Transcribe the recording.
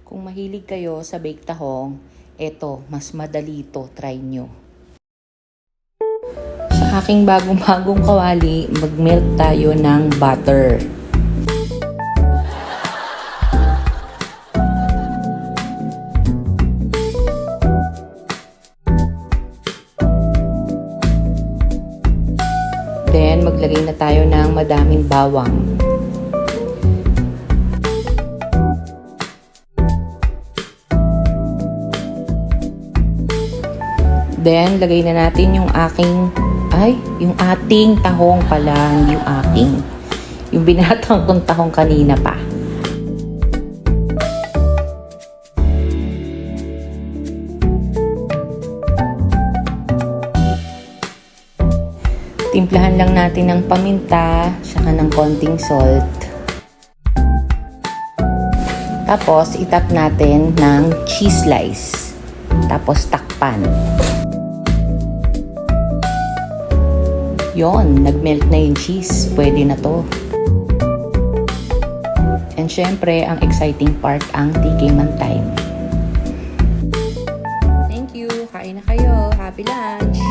Kung mahilig kayo sa baked tahong, eto, mas madali to, try nyo. Sa aking bagong-bagong kawali, mag-melt tayo ng butter. Then, maglagay na tayo ng madaming bawang. Then, lagay na natin yung ating tahong pala, hindi yung aking. Yung binatang kong tahong kanina pa. Timplahan lang natin ng paminta, saka ng konting salt. Tapos, itap natin ng cheese slice. Tapos, takpan. Yon, nagmelt na yung cheese. Pwede na to. And syempre, ang exciting part, ang tikiman time. Thank you. Kain na kayo. Happy lunch!